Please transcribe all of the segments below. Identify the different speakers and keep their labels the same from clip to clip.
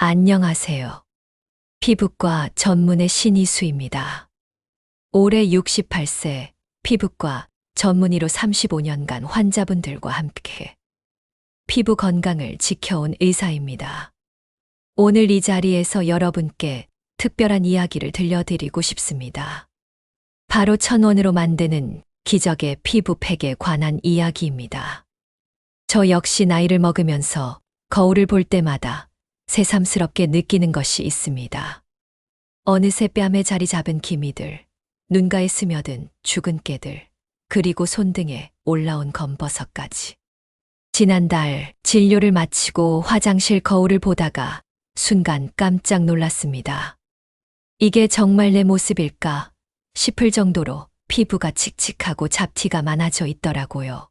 Speaker 1: 안녕하세요. 피부과 전문의 신이수입니다. 올해 68세, 피부과 전문의로 35년간 환자분들과 함께 피부 건강을 지켜온 의사입니다. 오늘 이 자리에서 여러분께 특별한 이야기를 들려드리고 싶습니다. 바로 1000원으로 만드는 기적의 피부팩에 관한 이야기입니다. 저 역시 나이를 먹으면서 거울을 볼 때마다 새삼스럽게 느끼는 것이 있습니다. 어느새 뺨에 자리 잡은 기미들, 눈가에 스며든 죽은 깨들, 그리고 손등에 올라온 검버섯까지. 지난달 진료를 마치고 화장실 거울을 보다가 순간 깜짝 놀랐습니다. 이게 정말 내 모습일까 싶을 정도로 피부가 칙칙하고 잡티가 많아져 있더라고요.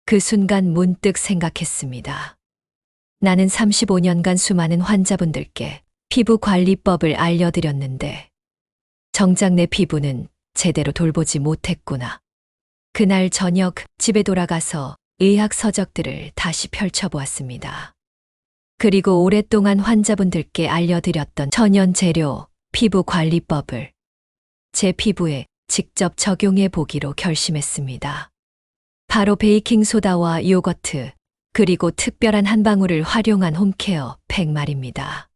Speaker 1: 그 순간 문득 생각했습니다. 나는 35년간 수많은 환자분들께 피부 관리법을 알려드렸는데 정작 내 피부는 제대로 돌보지 못했구나. 그날 저녁 집에 돌아가서 의학 서적들을 다시 펼쳐보았습니다. 그리고 오랫동안 환자분들께 알려드렸던 천연 재료 피부 관리법을 제 피부에 직접 적용해 보기로 결심했습니다. 바로 베이킹소다와 요거트, 그리고 특별한 한 방울을 활용한 홈케어 팩 말입니다.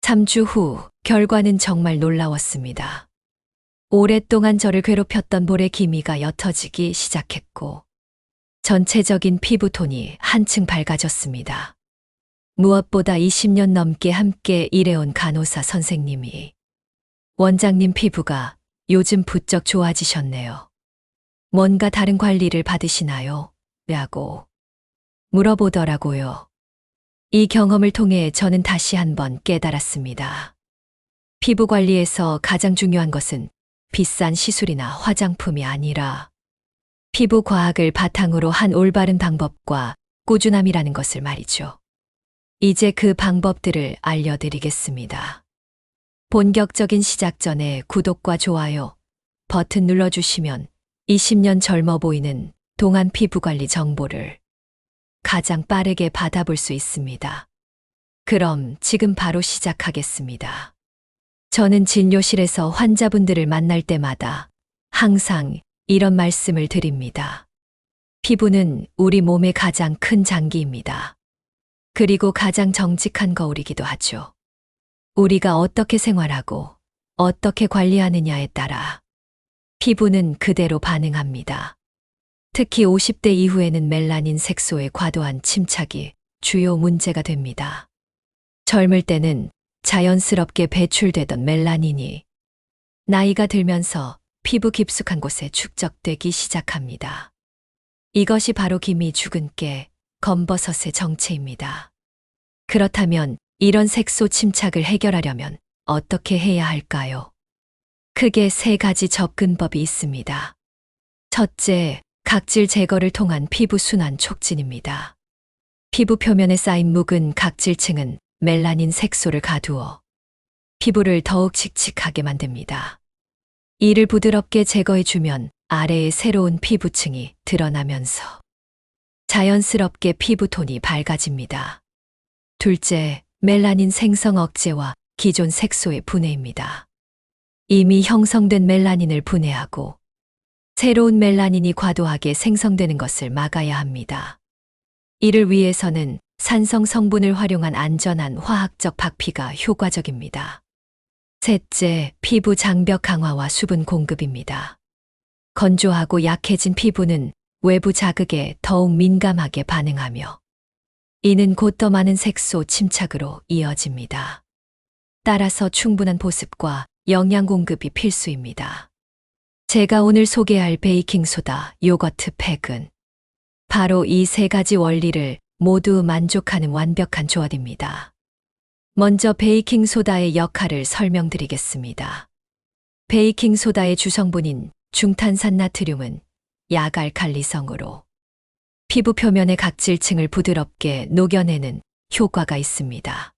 Speaker 1: 3주 후 결과는 정말 놀라웠습니다. 오랫동안 저를 괴롭혔던 볼의 기미가 옅어지기 시작했고 전체적인 피부톤이 한층 밝아졌습니다. 무엇보다 20년 넘게 함께 일해온 간호사 선생님이 원장님 피부가 요즘 부쩍 좋아지셨네요. 뭔가 다른 관리를 받으시나요? 라고 물어보더라고요. 이 경험을 통해 저는 다시 한번 깨달았습니다. 피부 관리에서 가장 중요한 것은 비싼 시술이나 화장품이 아니라 피부 과학을 바탕으로 한 올바른 방법과 꾸준함이라는 것을 말이죠. 이제 그 방법들을 알려드리겠습니다. 본격적인 시작 전에 구독과 좋아요 버튼 눌러주시면 20년 젊어 보이는 동안 피부관리 정보를 가장 빠르게 받아볼 수 있습니다. 그럼 지금 바로 시작하겠습니다. 저는 진료실에서 환자분들을 만날 때마다 항상 이런 말씀을 드립니다. 피부는 우리 몸의 가장 큰 장기입니다. 그리고 가장 정직한 거울이기도 하죠. 우리가 어떻게 생활하고 어떻게 관리하느냐에 따라 피부는 그대로 반응합니다. 특히 50대 이후에는 멜라닌 색소의 과도한 침착이 주요 문제가 됩니다. 젊을 때는 자연스럽게 배출되던 멜라닌이 나이가 들면서 피부 깊숙한 곳에 축적되기 시작합니다. 이것이 바로 기미, 죽은 깨, 검버섯의 정체입니다. 그렇다면 이런 색소 침착을 해결하려면 어떻게 해야 할까요? 크게 3가지 접근법이 있습니다. 첫째, 각질 제거를 통한 피부 순환 촉진입니다. 피부 표면에 쌓인 묵은 각질층은 멜라닌 색소를 가두어 피부를 더욱 칙칙하게 만듭니다. 이를 부드럽게 제거해주면 아래의 새로운 피부층이 드러나면서 자연스럽게 피부톤이 밝아집니다. 둘째, 멜라닌 생성 억제와 기존 색소의 분해입니다. 이미 형성된 멜라닌을 분해하고 새로운 멜라닌이 과도하게 생성되는 것을 막아야 합니다. 이를 위해서는 산성 성분을 활용한 안전한 화학적 박피가 효과적입니다. 셋째, 피부 장벽 강화와 수분 공급입니다. 건조하고 약해진 피부는 외부 자극에 더욱 민감하게 반응하며 이는 곧 더 많은 색소 침착으로 이어집니다. 따라서 충분한 보습과 영양 공급이 필수입니다. 제가 오늘 소개할 베이킹소다 요거트 팩은 바로 이 3가지 원리를 모두 만족하는 완벽한 조합입니다. 먼저 베이킹소다의 역할을 설명드리겠습니다. 베이킹소다의 주성분인 중탄산 나트륨은 약알칼리성으로 피부 표면의 각질층을 부드럽게 녹여내는 효과가 있습니다.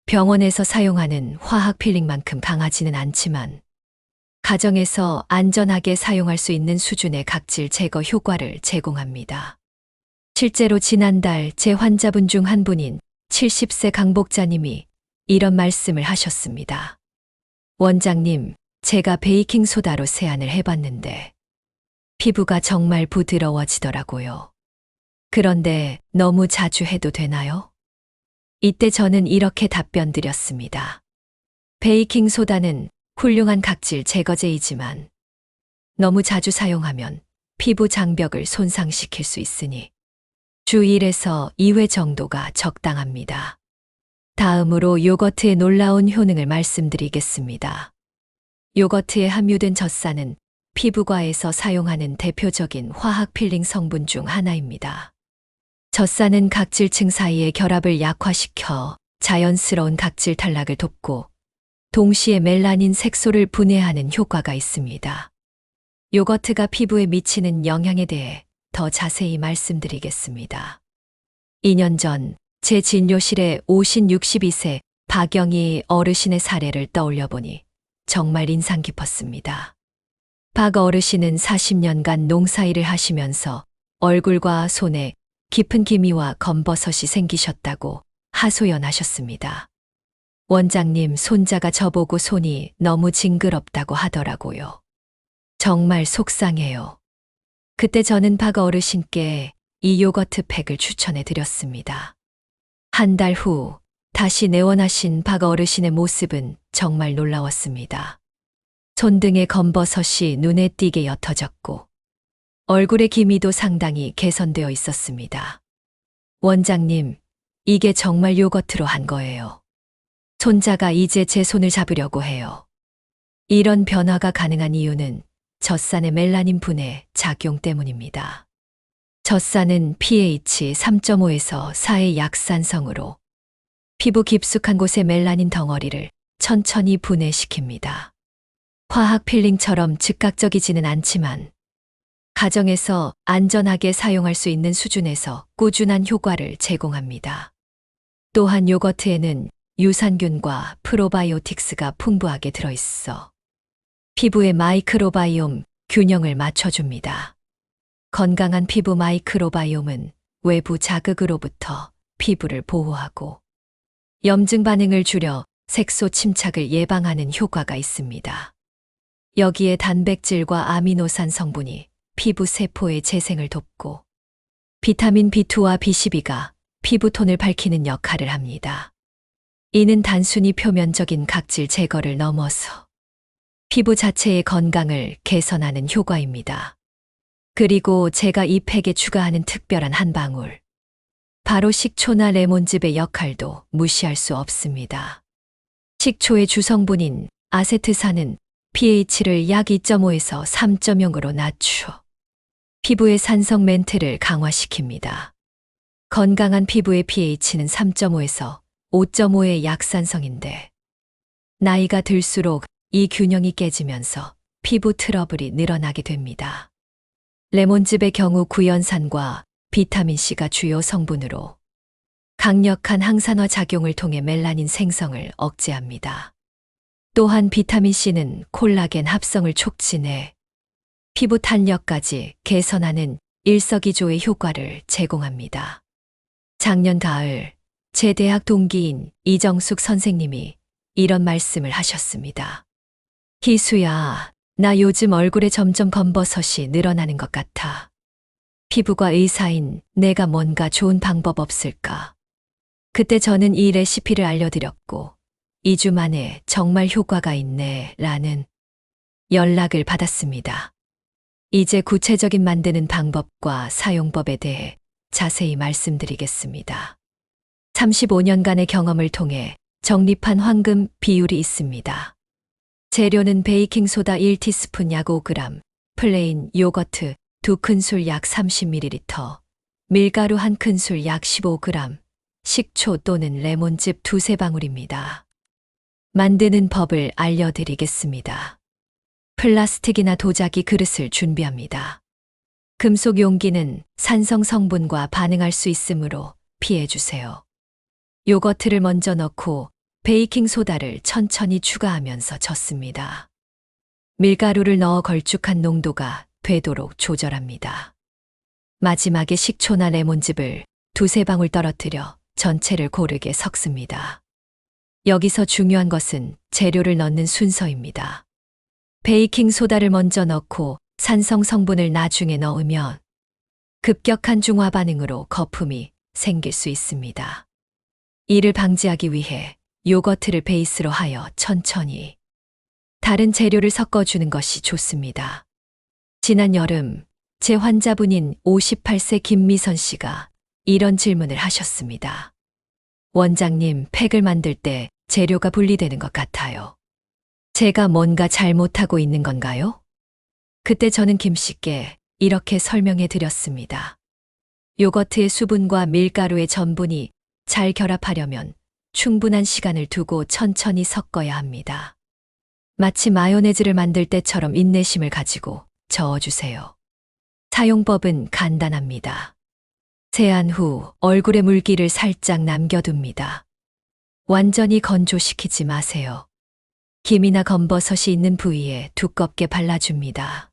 Speaker 1: 병원에서 사용하는 화학 필링만큼 강하지는 않지만 가정에서 안전하게 사용할 수 있는 수준의 각질 제거 효과를 제공합니다. 실제로 지난달 제 환자분 중 한 분인 70세 강복자님이 이런 말씀을 하셨습니다. 원장님, 제가 베이킹소다로 세안을 해봤는데 피부가 정말 부드러워지더라고요. 그런데 너무 자주 해도 되나요? 이때 저는 이렇게 답변 드렸습니다. 베이킹소다는 훌륭한 각질 제거제이지만 너무 자주 사용하면 피부 장벽을 손상시킬 수 있으니 주 1에서 2회 정도가 적당합니다. 다음으로 요거트의 놀라운 효능을 말씀드리겠습니다. 요거트에 함유된 젖산은 피부과에서 사용하는 대표적인 화학 필링 성분 중 하나입니다. 젖산은 각질층 사이의 결합을 약화시켜 자연스러운 각질 탈락을 돕고 동시에 멜라닌 색소를 분해하는 효과가 있습니다. 요거트가 피부에 미치는 영향에 대해 더 자세히 말씀드리겠습니다. 2년 전 제 진료실에 오신 62세 박영희 어르신의 사례를 떠올려 보니 정말 인상 깊었습니다. 박 어르신은 40년간 농사일을 하시면서 얼굴과 손에 깊은 기미와 검버섯이 생기셨다고 하소연하셨습니다. 원장님, 손자가 저보고 손이 너무 징그럽다고 하더라고요. 정말 속상해요. 그때 저는 박 어르신께 이 요거트 팩을 추천해 드렸습니다. 한 달 후 다시 내원하신 박 어르신의 모습은 정말 놀라웠습니다. 손등의 검버섯이 눈에 띄게 옅어졌고 얼굴의 기미도 상당히 개선되어 있었습니다. 원장님, 이게 정말 요거트로 한 거예요. 손자가 이제 제 손을 잡으려고 해요. 이런 변화가 가능한 이유는 젖산의 멜라닌 분해 작용 때문입니다. 젖산은 pH 3.5에서 4의 약산성으로 피부 깊숙한 곳의 멜라닌 덩어리를 천천히 분해시킵니다. 화학 필링처럼 즉각적이지는 않지만 가정에서 안전하게 사용할 수 있는 수준에서 꾸준한 효과를 제공합니다. 또한 요거트에는 유산균과 프로바이오틱스가 풍부하게 들어있어 피부의 마이크로바이옴 균형을 맞춰줍니다. 건강한 피부 마이크로바이옴은 외부 자극으로부터 피부를 보호하고 염증 반응을 줄여 색소 침착을 예방하는 효과가 있습니다. 여기에 단백질과 아미노산 성분이 피부 세포의 재생을 돕고 비타민 B2와 B12가 피부톤을 밝히는 역할을 합니다. 이는 단순히 표면적인 각질 제거를 넘어서 피부 자체의 건강을 개선하는 효과입니다. 그리고 제가 이 팩에 추가하는 특별한 한 방울. 바로 식초나 레몬즙의 역할도 무시할 수 없습니다. 식초의 주성분인 아세트산은 pH를 약 2.5에서 3.0으로 낮추어 피부의 산성 멘트를 강화시킵니다. 건강한 피부의 pH는 3.5에서 5.5의 약산성인데 나이가 들수록 이 균형이 깨지면서 피부 트러블이 늘어나게 됩니다. 레몬즙의 경우 구연산과 비타민C가 주요 성분으로 강력한 항산화 작용을 통해 멜라닌 생성을 억제합니다. 또한 비타민C는 콜라겐 합성을 촉진해 피부 탄력까지 개선하는 일석이조의 효과를 제공합니다. 작년 가을 제 대학 동기인 이정숙 선생님이 이런 말씀을 하셨습니다. 희수야, 나 요즘 얼굴에 점점 검버섯이 늘어나는 것 같아. 피부과 의사인 내가 뭔가 좋은 방법 없을까? 그때 저는 이 레시피를 알려드렸고 2주 만에 정말 효과가 있네 라는 연락을 받았습니다. 이제 구체적인 만드는 방법과 사용법에 대해 자세히 말씀드리겠습니다. 35년간의 경험을 통해 정립한 황금 비율이 있습니다. 재료는 베이킹소다 1티스푼 약 5g, 플레인 요거트 2큰술 약 30ml, 밀가루 1큰술 약 15g, 식초 또는 레몬즙 2-3방울입니다. 만드는 법을 알려드리겠습니다. 플라스틱이나 도자기 그릇을 준비합니다. 금속 용기는 산성 성분과 반응할 수 있으므로 피해주세요. 요거트를 먼저 넣고 베이킹소다를 천천히 추가하면서 젓습니다. 밀가루를 넣어 걸쭉한 농도가 되도록 조절합니다. 마지막에 식초나 레몬즙을 2-3방울 떨어뜨려 전체를 고르게 섞습니다. 여기서 중요한 것은 재료를 넣는 순서입니다. 베이킹 소다를 먼저 넣고 산성 성분을 나중에 넣으면 급격한 중화 반응으로 거품이 생길 수 있습니다. 이를 방지하기 위해 요거트를 베이스로 하여 천천히 다른 재료를 섞어주는 것이 좋습니다. 지난 여름 제 환자분인 58세 김미선 씨가 이런 질문을 하셨습니다. 원장님, 팩을 만들 때 재료가 분리되는 것 같아요. 제가 뭔가 잘못하고 있는 건가요? 그때 저는 김 씨께 이렇게 설명해 드렸습니다. 요거트의 수분과 밀가루의 전분이 잘 결합하려면 충분한 시간을 두고 천천히 섞어야 합니다. 마치 마요네즈를 만들 때처럼 인내심을 가지고 저어주세요. 사용법은 간단합니다. 세안 후 얼굴에 물기를 살짝 남겨둡니다. 완전히 건조시키지 마세요. 김이나 검버섯이 있는 부위에 두껍게 발라줍니다.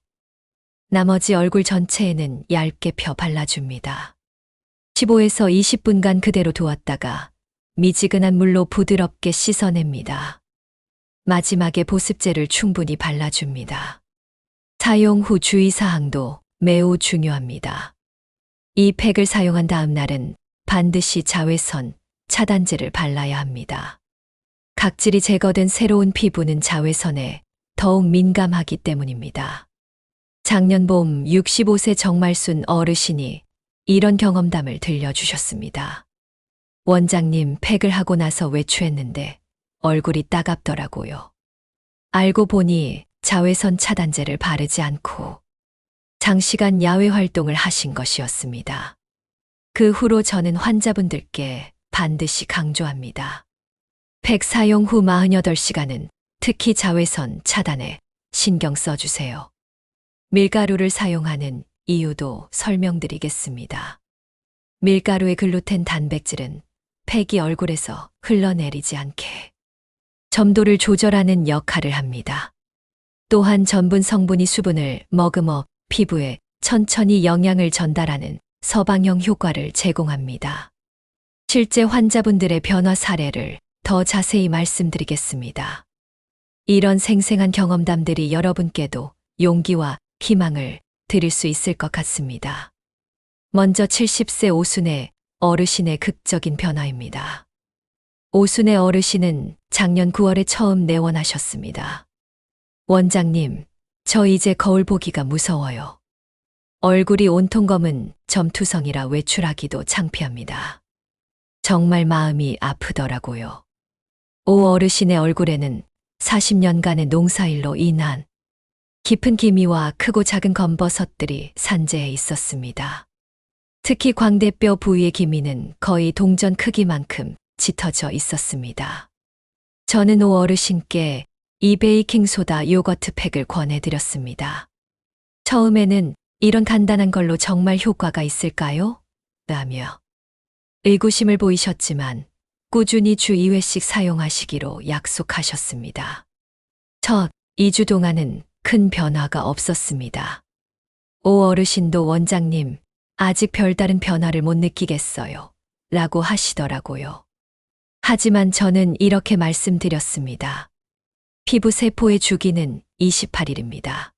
Speaker 1: 나머지 얼굴 전체에는 얇게 펴 발라줍니다. 15에서 20분간 그대로 두었다가 미지근한 물로 부드럽게 씻어냅니다. 마지막에 보습제를 충분히 발라줍니다. 사용 후 주의사항도 매우 중요합니다. 이 팩을 사용한 다음 날은 반드시 자외선 차단제를 발라야 합니다. 각질이 제거된 새로운 피부는 자외선에 더욱 민감하기 때문입니다. 작년 봄 65세 정말순 어르신이 이런 경험담을 들려주셨습니다. 원장님, 팩을 하고 나서 외출했는데 얼굴이 따갑더라고요. 알고 보니 자외선 차단제를 바르지 않고 장시간 야외 활동을 하신 것이었습니다. 그 후로 저는 환자분들께 반드시 강조합니다. 팩 사용 후 48시간은 특히 자외선 차단에 신경 써주세요. 밀가루를 사용하는 이유도 설명드리겠습니다. 밀가루의 글루텐 단백질은 팩이 얼굴에서 흘러내리지 않게 점도를 조절하는 역할을 합니다. 또한 전분 성분이 수분을 머금어 피부에 천천히 영양을 전달하는 서방형 효과를 제공합니다. 실제 환자분들의 변화 사례를 더 자세히 말씀드리겠습니다. 이런 생생한 경험담들이 여러분께도 용기와 희망을 드릴 수 있을 것 같습니다. 먼저 70세 오순의 어르신의 극적인 변화입니다. 오순의 어르신은 작년 9월에 처음 내원하셨습니다. 원장님, 저 이제 거울 보기가 무서워요. 얼굴이 온통 검은 점투성이라 외출하기도 창피합니다. 정말 마음이 아프더라고요. 오 어르신의 얼굴에는 40년간의 농사일로 인한 깊은 기미와 크고 작은 검버섯들이 산재해 있었습니다. 특히 광대뼈 부위의 기미는 거의 동전 크기만큼 짙어져 있었습니다. 저는 오 어르신께 이 베이킹 소다 요거트 팩을 권해드렸습니다. 처음에는 이런 간단한 걸로 정말 효과가 있을까요? 라며 의구심을 보이셨지만 꾸준히 주 2회씩 사용하시기로 약속하셨습니다. 첫 2주 동안은 큰 변화가 없었습니다. 오 어르신도 원장님, 아직 별다른 변화를 못 느끼겠어요. 라고 하시더라고요. 하지만 저는 이렇게 말씀드렸습니다. 피부 세포의 주기는 28일입니다.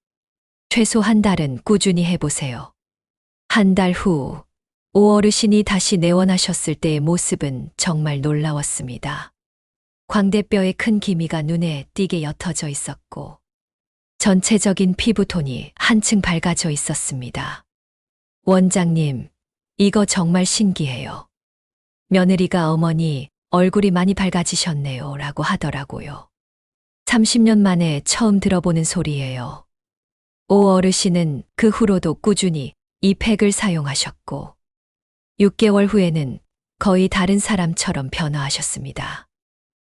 Speaker 1: 최소 한 달은 꾸준히 해보세요. 한 달 후, 오 어르신이 다시 내원하셨을 때의 모습은 정말 놀라웠습니다. 광대뼈의 큰 기미가 눈에 띄게 옅어져 있었고, 전체적인 피부톤이 한층 밝아져 있었습니다. 원장님, 이거 정말 신기해요. 며느리가 어머니, 얼굴이 많이 밝아지셨네요. 라고 하더라고요. 30년 만에 처음 들어보는 소리예요. 오 어르신은 그 후로도 꾸준히 이 팩을 사용하셨고 6개월 후에는 거의 다른 사람처럼 변화하셨습니다.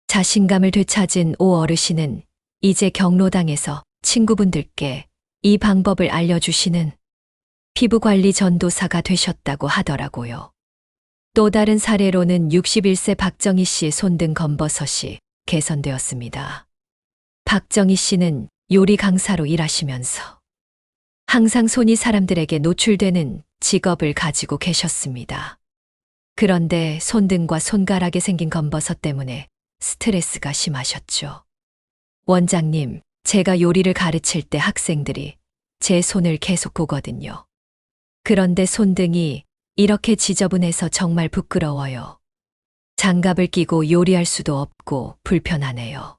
Speaker 1: 자신감을 되찾은 오 어르신은 이제 경로당에서 친구분들께 이 방법을 알려주시는 피부관리 전도사가 되셨다고 하더라고요. 또 다른 사례로는 61세 박정희 씨의 손등 검버섯이 개선되었습니다. 박정희 씨는 요리 강사로 일하시면서 항상 손이 사람들에게 노출되는 직업을 가지고 계셨습니다. 그런데 손등과 손가락에 생긴 검버섯 때문에 스트레스가 심하셨죠. 원장님, 제가 요리를 가르칠 때 학생들이 제 손을 계속 보거든요. 그런데 손등이 이렇게 지저분해서 정말 부끄러워요. 장갑을 끼고 요리할 수도 없고 불편하네요.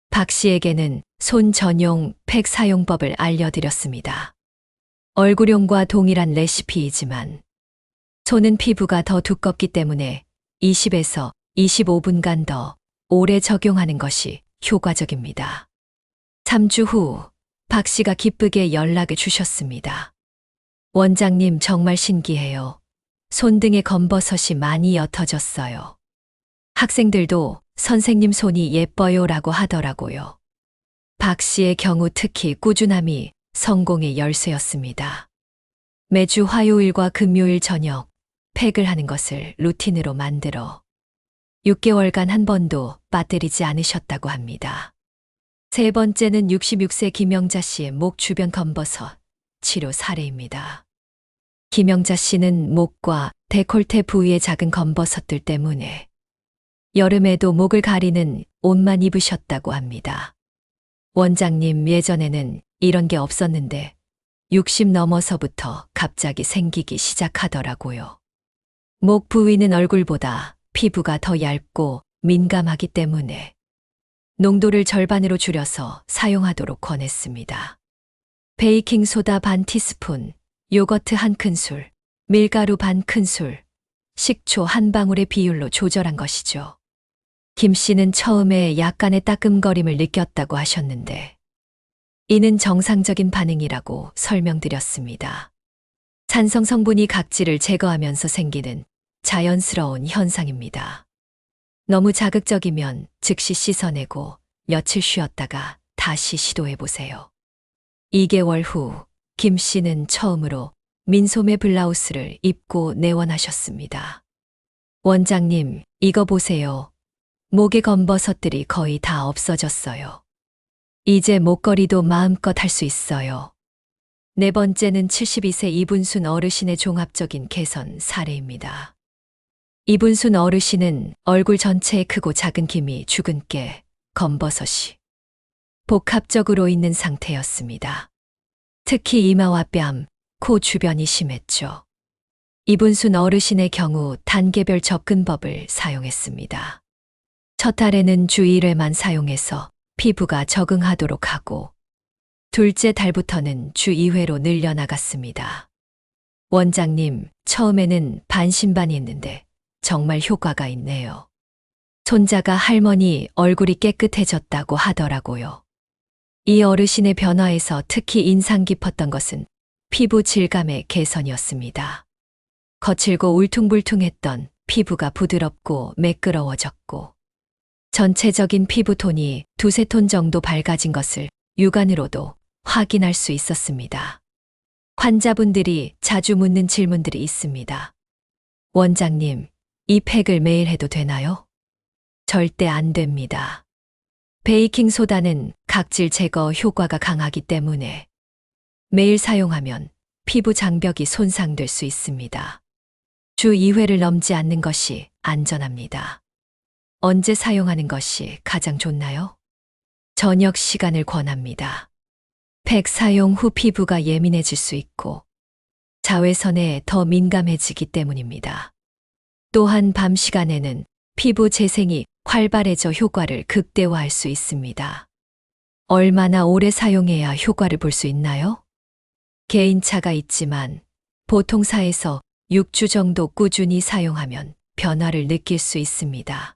Speaker 1: 박 씨에게는 손 전용 팩 사용법을 알려드렸습니다. 얼굴용과 동일한 레시피이지만 손은 피부가 더 두껍기 때문에 20에서 25분간 더 오래 적용하는 것이 효과적입니다. 3주 후 박 씨가 기쁘게 연락을 주셨습니다. 원장님 정말 신기해요. 손등에 검버섯이 많이 옅어졌어요. 학생들도 선생님 손이 예뻐요라고 하더라고요. 박 씨의 경우 특히 꾸준함이 성공의 열쇠였습니다. 매주 화요일과 금요일 저녁 팩을 하는 것을 루틴으로 만들어 6개월간 한 번도 빠뜨리지 않으셨다고 합니다. 세 번째는 66세 김영자 씨의 목 주변 검버섯 치료 사례입니다. 김영자 씨는 목과 데콜테 부위의 작은 검버섯들 때문에 여름에도 목을 가리는 옷만 입으셨다고 합니다. 원장님, 예전에는 이런 게 없었는데 60 넘어서부터 갑자기 생기기 시작하더라고요. 목 부위는 얼굴보다 피부가 더 얇고 민감하기 때문에 농도를 절반으로 줄여서 사용하도록 권했습니다. 베이킹소다 반 티스푼, 요거트 한 큰술, 밀가루 반 큰술, 식초 한 방울의 비율로 조절한 것이죠. 김 씨는 처음에 약간의 따끔거림을 느꼈다고 하셨는데 이는 정상적인 반응이라고 설명드렸습니다. 산성 성분이 각질을 제거하면서 생기는 자연스러운 현상입니다. 너무 자극적이면 즉시 씻어내고 며칠 쉬었다가 다시 시도해보세요. 2개월 후 김 씨는 처음으로 민소매 블라우스를 입고 내원하셨습니다. 원장님, 이거 보세요. 목의 검버섯들이 거의 다 없어졌어요. 이제 목걸이도 마음껏 할 수 있어요. 네 번째는 72세 이분순 어르신의 종합적인 개선 사례입니다. 이분순 어르신은 얼굴 전체에 크고 작은 기미, 죽은 깨, 검버섯이 복합적으로 있는 상태였습니다. 특히 이마와 뺨, 코 주변이 심했죠. 이분순 어르신의 경우 단계별 접근법을 사용했습니다. 첫 달에는 주 1회만 사용해서 피부가 적응하도록 하고 둘째 달부터는 주 2회로 늘려나갔습니다. 원장님, 처음에는 반신반의했는데 정말 효과가 있네요. 손자가 할머니 얼굴이 깨끗해졌다고 하더라고요. 이 어르신의 변화에서 특히 인상 깊었던 것은 피부 질감의 개선이었습니다. 거칠고 울퉁불퉁했던 피부가 부드럽고 매끄러워졌고 전체적인 피부톤이 두세 톤 정도 밝아진 것을 육안으로도 확인할 수 있었습니다. 환자분들이 자주 묻는 질문들이 있습니다. 원장님, 이 팩을 매일 해도 되나요? 절대 안 됩니다. 베이킹소다는 각질 제거 효과가 강하기 때문에 매일 사용하면 피부 장벽이 손상될 수 있습니다. 주 2회를 넘지 않는 것이 안전합니다. 언제 사용하는 것이 가장 좋나요? 저녁 시간을 권합니다. 팩 사용 후 피부가 예민해질 수 있고 자외선에 더 민감해지기 때문입니다. 또한 밤 시간에는 피부 재생이 활발해져 효과를 극대화할 수 있습니다. 얼마나 오래 사용해야 효과를 볼 수 있나요? 개인차가 있지만 보통 4에서 6주 정도 꾸준히 사용하면 변화를 느낄 수 있습니다.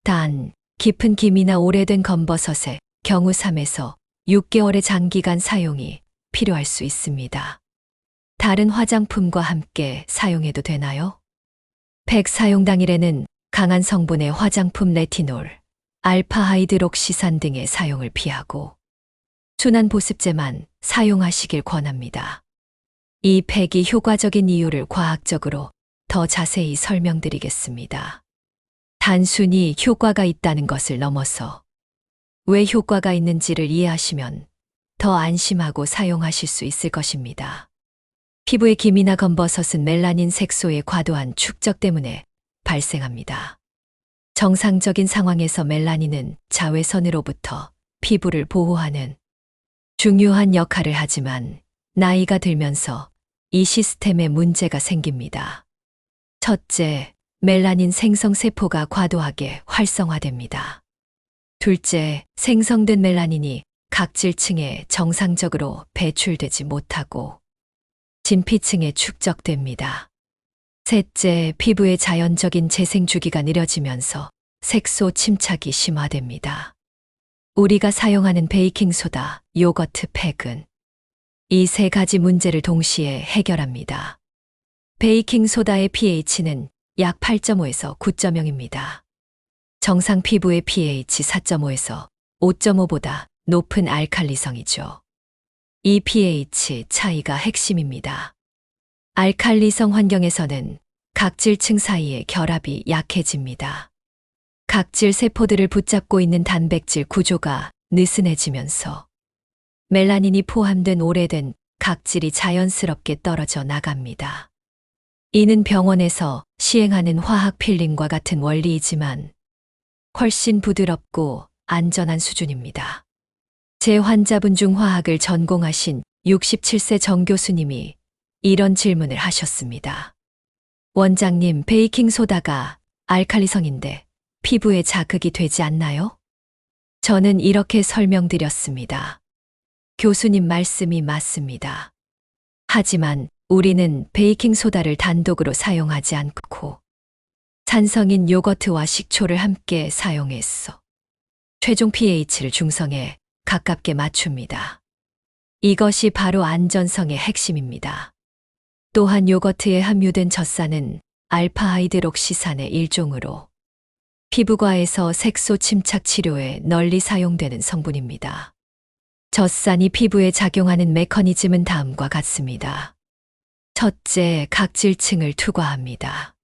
Speaker 1: 단, 깊은 기미나 오래된 검버섯의 경우 3에서 6개월의 장기간 사용이 필요할 수 있습니다. 다른 화장품과 함께 사용해도 되나요? 팩 사용 당일에는 강한 성분의 화장품 레티놀, 알파하이드록시산 등의 사용을 피하고 순한 보습제만 사용하시길 권합니다. 이 팩이 효과적인 이유를 과학적으로 더 자세히 설명드리겠습니다. 단순히 효과가 있다는 것을 넘어서 왜 효과가 있는지를 이해하시면 더 안심하고 사용하실 수 있을 것입니다. 피부의 기미나 검버섯은 멜라닌 색소의 과도한 축적 때문에 발생합니다. 정상적인 상황에서 멜라닌은 자외선으로부터 피부를 보호하는 중요한 역할을 하지만 나이가 들면서 이 시스템에 문제가 생깁니다. 첫째, 멜라닌 생성세포가 과도하게 활성화됩니다. 둘째, 생성된 멜라닌이 각질층에 정상적으로 배출되지 못하고 진피층에 축적됩니다. 셋째, 피부의 자연적인 재생 주기가 느려지면서 색소 침착이 심화됩니다. 우리가 사용하는 베이킹소다, 요거트 팩은 이 세 가지 문제를 동시에 해결합니다. 베이킹소다의 pH는 약 8.5에서 9.0입니다. 정상 피부의 pH 4.5에서 5.5보다 높은 알칼리성이죠. 이 pH 차이가 핵심입니다. 알칼리성 환경에서는 각질층 사이의 결합이 약해집니다. 각질 세포들을 붙잡고 있는 단백질 구조가 느슨해지면서 멜라닌이 포함된 오래된 각질이 자연스럽게 떨어져 나갑니다. 이는 병원에서 시행하는 화학 필링과 같은 원리이지만 훨씬 부드럽고 안전한 수준입니다. 제 환자분 중 화학을 전공하신 67세 정 교수님이 이런 질문을 하셨습니다. 원장님, 베이킹소다가 알칼리성인데 피부에 자극이 되지 않나요? 저는 이렇게 설명드렸습니다. 교수님 말씀이 맞습니다. 하지만 우리는 베이킹소다를 단독으로 사용하지 않고 산성인 요거트와 식초를 함께 사용했어. 최종 pH를 중성에 가깝게 맞춥니다. 이것이 바로 안전성의 핵심입니다. 또한 요거트에 함유된 젖산은 알파하이드록시산의 일종으로 피부과에서 색소 침착 치료에 널리 사용되는 성분입니다. 젖산이 피부에 작용하는 메커니즘은 다음과 같습니다. 첫째, 각질층을 투과합니다.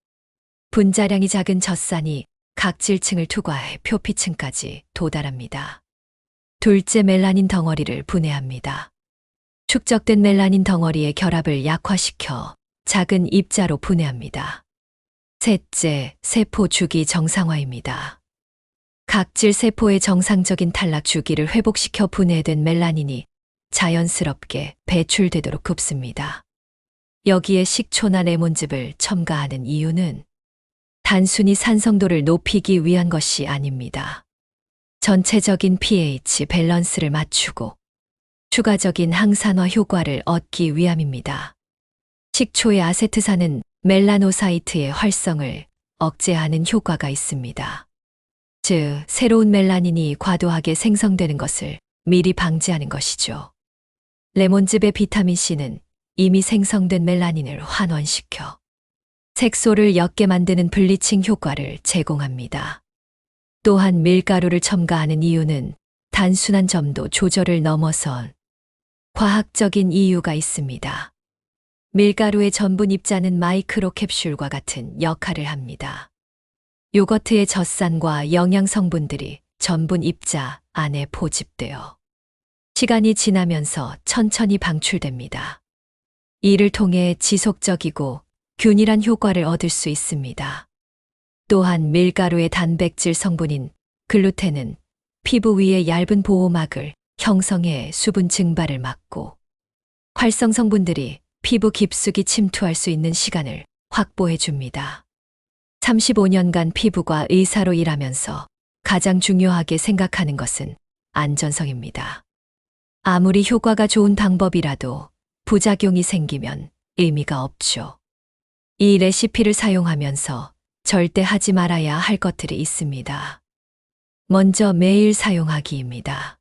Speaker 1: 분자량이 작은 젖산이 각질층을 투과해 표피층까지 도달합니다. 둘째, 멜라닌 덩어리를 분해합니다. 축적된 멜라닌 덩어리의 결합을 약화시켜 작은 입자로 분해합니다. 셋째, 세포 주기 정상화입니다. 각질 세포의 정상적인 탈락 주기를 회복시켜 분해된 멜라닌이 자연스럽게 배출되도록 굽습니다. 여기에 식초나 레몬즙을 첨가하는 이유는 단순히 산성도를 높이기 위한 것이 아닙니다. 전체적인 pH 밸런스를 맞추고 추가적인 항산화 효과를 얻기 위함입니다. 식초의 아세트산은 멜라노사이트의 활성을 억제하는 효과가 있습니다. 즉, 새로운 멜라닌이 과도하게 생성되는 것을 미리 방지하는 것이죠. 레몬즙의 비타민C는 이미 생성된 멜라닌을 환원시켜 색소를 옅게 만드는 블리칭 효과를 제공합니다. 또한 밀가루를 첨가하는 이유는 단순한 점도 조절을 넘어선 과학적인 이유가 있습니다. 밀가루의 전분 입자는 마이크로 캡슐과 같은 역할을 합니다. 요거트의 젖산과 영양 성분들이 전분 입자 안에 포집되어 시간이 지나면서 천천히 방출됩니다. 이를 통해 지속적이고 균일한 효과를 얻을 수 있습니다. 또한 밀가루의 단백질 성분인 글루텐은 피부 위에 얇은 보호막을 형성해 수분 증발을 막고 활성 성분들이 피부 깊숙이 침투할 수 있는 시간을 확보해 줍니다. 35년간 피부과 의사로 일하면서 가장 중요하게 생각하는 것은 안전성입니다. 아무리 효과가 좋은 방법이라도 부작용이 생기면 의미가 없죠. 이 레시피를 사용하면서 절대 하지 말아야 할 것들이 있습니다. 먼저 매일 사용하기입니다.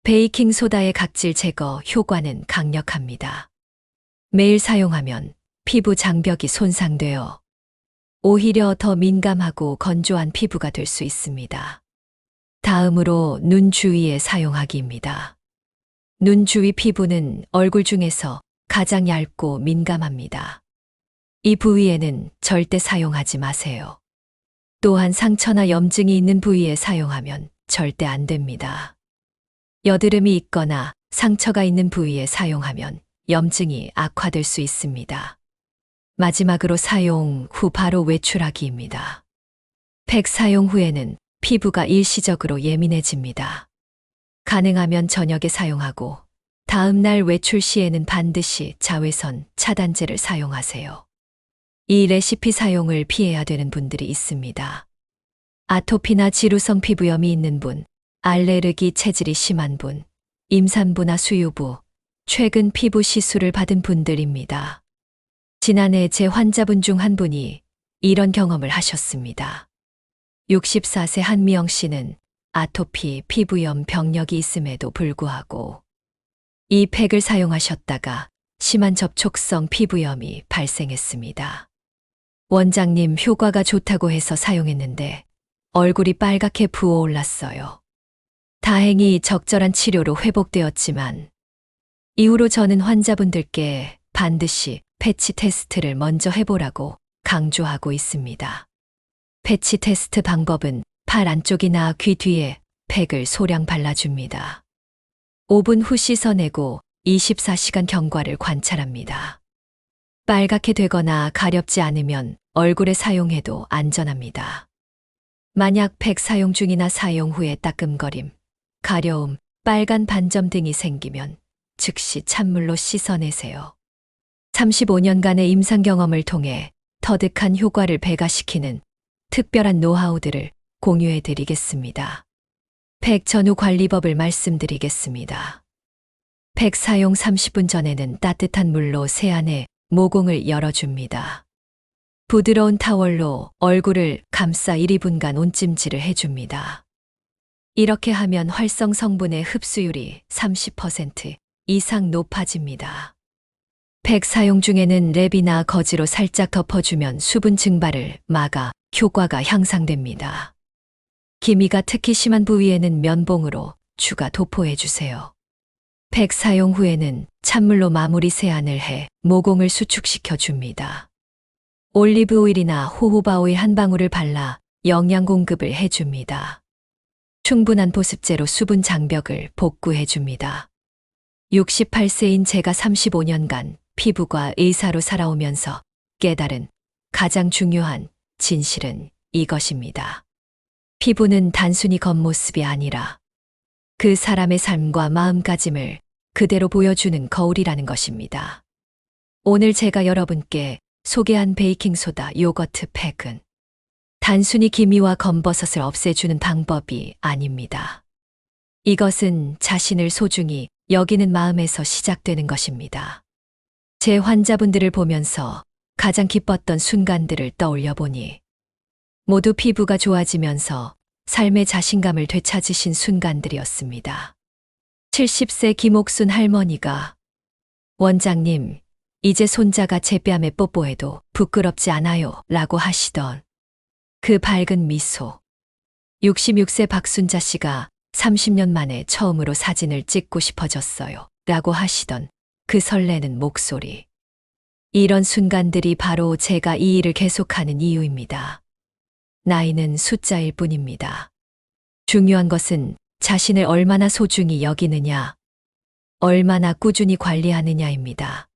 Speaker 1: 베이킹소다의 각질 제거 효과는 강력합니다. 매일 사용하면 피부 장벽이 손상되어 오히려 더 민감하고 건조한 피부가 될 수 있습니다. 다음으로 눈 주위에 사용하기입니다. 눈 주위 피부는 얼굴 중에서 가장 얇고 민감합니다. 이 부위에는 절대 사용하지 마세요. 또한 상처나 염증이 있는 부위에 사용하면 절대 안 됩니다. 여드름이 있거나 상처가 있는 부위에 사용하면 염증이 악화될 수 있습니다. 마지막으로 사용 후 바로 외출하기입니다. 팩 사용 후에는 피부가 일시적으로 예민해집니다. 가능하면 저녁에 사용하고 다음 날 외출 시에는 반드시 자외선 차단제를 사용하세요. 이 레시피 사용을 피해야 되는 분들이 있습니다. 아토피나 지루성 피부염이 있는 분, 알레르기 체질이 심한 분, 임산부나 수유부, 최근 피부 시술을 받은 분들입니다. 지난해 제 환자분 중 한 분이 이런 경험을 하셨습니다. 64세 한미영 씨는 아토피, 피부염 병력이 있음에도 불구하고 이 팩을 사용하셨다가 심한 접촉성 피부염이 발생했습니다. 원장님 효과가 좋다고 해서 사용했는데 얼굴이 빨갛게 부어올랐어요. 다행히 적절한 치료로 회복되었지만 이후로 저는 환자분들께 반드시 패치 테스트를 먼저 해보라고 강조하고 있습니다. 패치 테스트 방법은 팔 안쪽이나 귀 뒤에 팩을 소량 발라줍니다. 5분 후 씻어내고 24시간 경과를 관찰합니다. 빨갛게 되거나 가렵지 않으면 얼굴에 사용해도 안전합니다. 만약 팩 사용 중이나 사용 후에 따끔거림, 가려움, 빨간 반점 등이 생기면 즉시 찬물로 씻어내세요. 35년간의 임상 경험을 통해 터득한 효과를 배가시키는 특별한 노하우들을 공유해 드리겠습니다. 팩 전후 관리법을 말씀드리겠습니다. 팩 사용 30분 전에는 따뜻한 물로 세안해 모공을 열어줍니다. 부드러운 타월로 얼굴을 감싸 1~2분간 온찜질을 해줍니다. 이렇게 하면 활성 성분의 흡수율이 30% 이상 높아집니다. 팩 사용 중에는 랩이나 거즈로 살짝 덮어주면 수분 증발을 막아 효과가 향상됩니다. 기미가 특히 심한 부위에는 면봉으로 추가 도포해주세요. 팩 사용 후에는 찬물로 마무리 세안을 해 모공을 수축시켜 줍니다. 올리브 오일이나 호호바 오일 한 방울을 발라 영양 공급을 해줍니다. 충분한 보습제로 수분 장벽을 복구해 줍니다. 68세인 제가 35년간 피부과 의사로 살아오면서 깨달은 가장 중요한 진실은 이것입니다. 피부는 단순히 겉모습이 아니라 그 사람의 삶과 마음가짐을 그대로 보여주는 거울이라는 것입니다. 오늘 제가 여러분께 소개한 베이킹소다 요거트 팩은 단순히 기미와 검버섯을 없애주는 방법이 아닙니다. 이것은 자신을 소중히 여기는 마음에서 시작되는 것입니다. 제 환자분들을 보면서 가장 기뻤던 순간들을 떠올려 보니 모두 피부가 좋아지면서 삶의 자신감을 되찾으신 순간들이었습니다. 70세 김옥순 할머니가 원장님, 이제 손자가 제 뺨에 뽀뽀해도 부끄럽지 않아요 라고 하시던 그 밝은 미소. 66세 박순자 씨가 30년 만에 처음으로 사진을 찍고 싶어졌어요 라고 하시던 그 설레는 목소리. 이런 순간들이 바로 제가 이 일을 계속하는 이유입니다. 나이는 숫자일 뿐입니다. 중요한 것은 자신을 얼마나 소중히 여기느냐, 얼마나 꾸준히 관리하느냐입니다.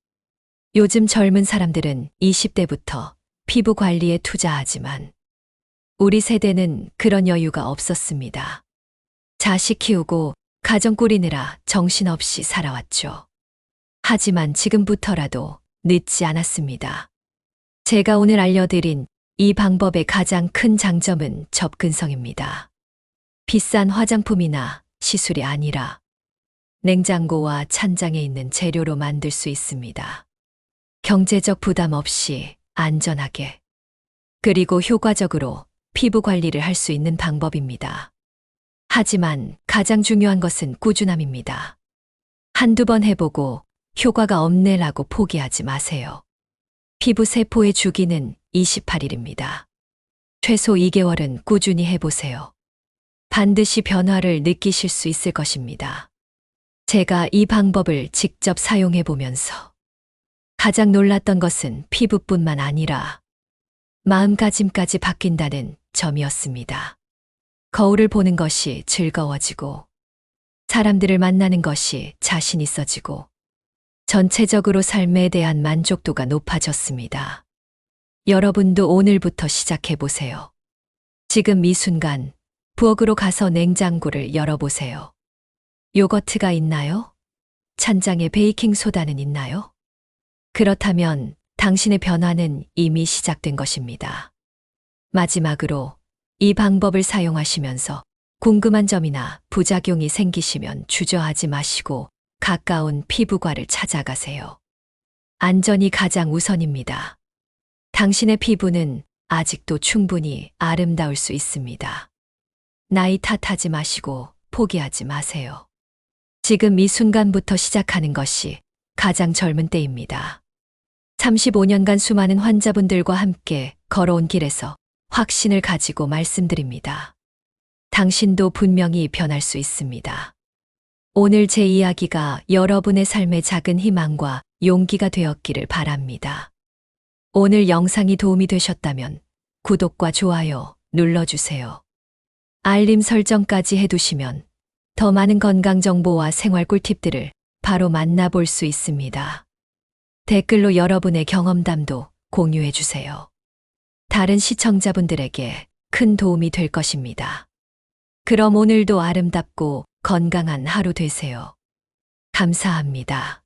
Speaker 1: 요즘 젊은 사람들은 20대부터 피부 관리에 투자하지만 우리 세대는 그런 여유가 없었습니다. 자식 키우고 가정 꾸리느라 정신없이 살아왔죠. 하지만 지금부터라도 늦지 않았습니다. 제가 오늘 알려드린 이 방법의 가장 큰 장점은 접근성입니다. 비싼 화장품이나 시술이 아니라 냉장고와 찬장에 있는 재료로 만들 수 있습니다. 경제적 부담 없이 안전하게 그리고 효과적으로 피부 관리를 할 수 있는 방법입니다. 하지만 가장 중요한 것은 꾸준함입니다. 한두 번 해보고 효과가 없네라고 포기하지 마세요. 피부 세포의 주기는 28일입니다. 최소 2개월은 꾸준히 해보세요. 반드시 변화를 느끼실 수 있을 것입니다. 제가 이 방법을 직접 사용해 보면서 가장 놀랐던 것은 피부뿐만 아니라 마음가짐까지 바뀐다는 점이었습니다. 거울을 보는 것이 즐거워지고 사람들을 만나는 것이 자신 있어지고 전체적으로 삶에 대한 만족도가 높아졌습니다. 여러분도 오늘부터 시작해 보세요. 지금 이 순간 부엌으로 가서 냉장고를 열어보세요. 요거트가 있나요? 찬장에 베이킹 소다는 있나요? 그렇다면 당신의 변화는 이미 시작된 것입니다. 마지막으로 이 방법을 사용하시면서 궁금한 점이나 부작용이 생기시면 주저하지 마시고 가까운 피부과를 찾아가세요. 안전이 가장 우선입니다. 당신의 피부는 아직도 충분히 아름다울 수 있습니다. 나이 탓하지 마시고 포기하지 마세요. 지금 이 순간부터 시작하는 것이 가장 젊은 때입니다. 35년간 수많은 환자분들과 함께 걸어온 길에서 확신을 가지고 말씀드립니다. 당신도 분명히 변할 수 있습니다. 오늘 제 이야기가 여러분의 삶의 작은 희망과 용기가 되었기를 바랍니다. 오늘 영상이 도움이 되셨다면 구독과 좋아요 눌러주세요. 알림 설정까지 해두시면 더 많은 건강 정보와 생활 꿀팁들을 바로 만나볼 수 있습니다. 댓글로 여러분의 경험담도 공유해 주세요. 다른 시청자분들에게 큰 도움이 될 것입니다. 그럼 오늘도 아름답고 건강한 하루 되세요. 감사합니다.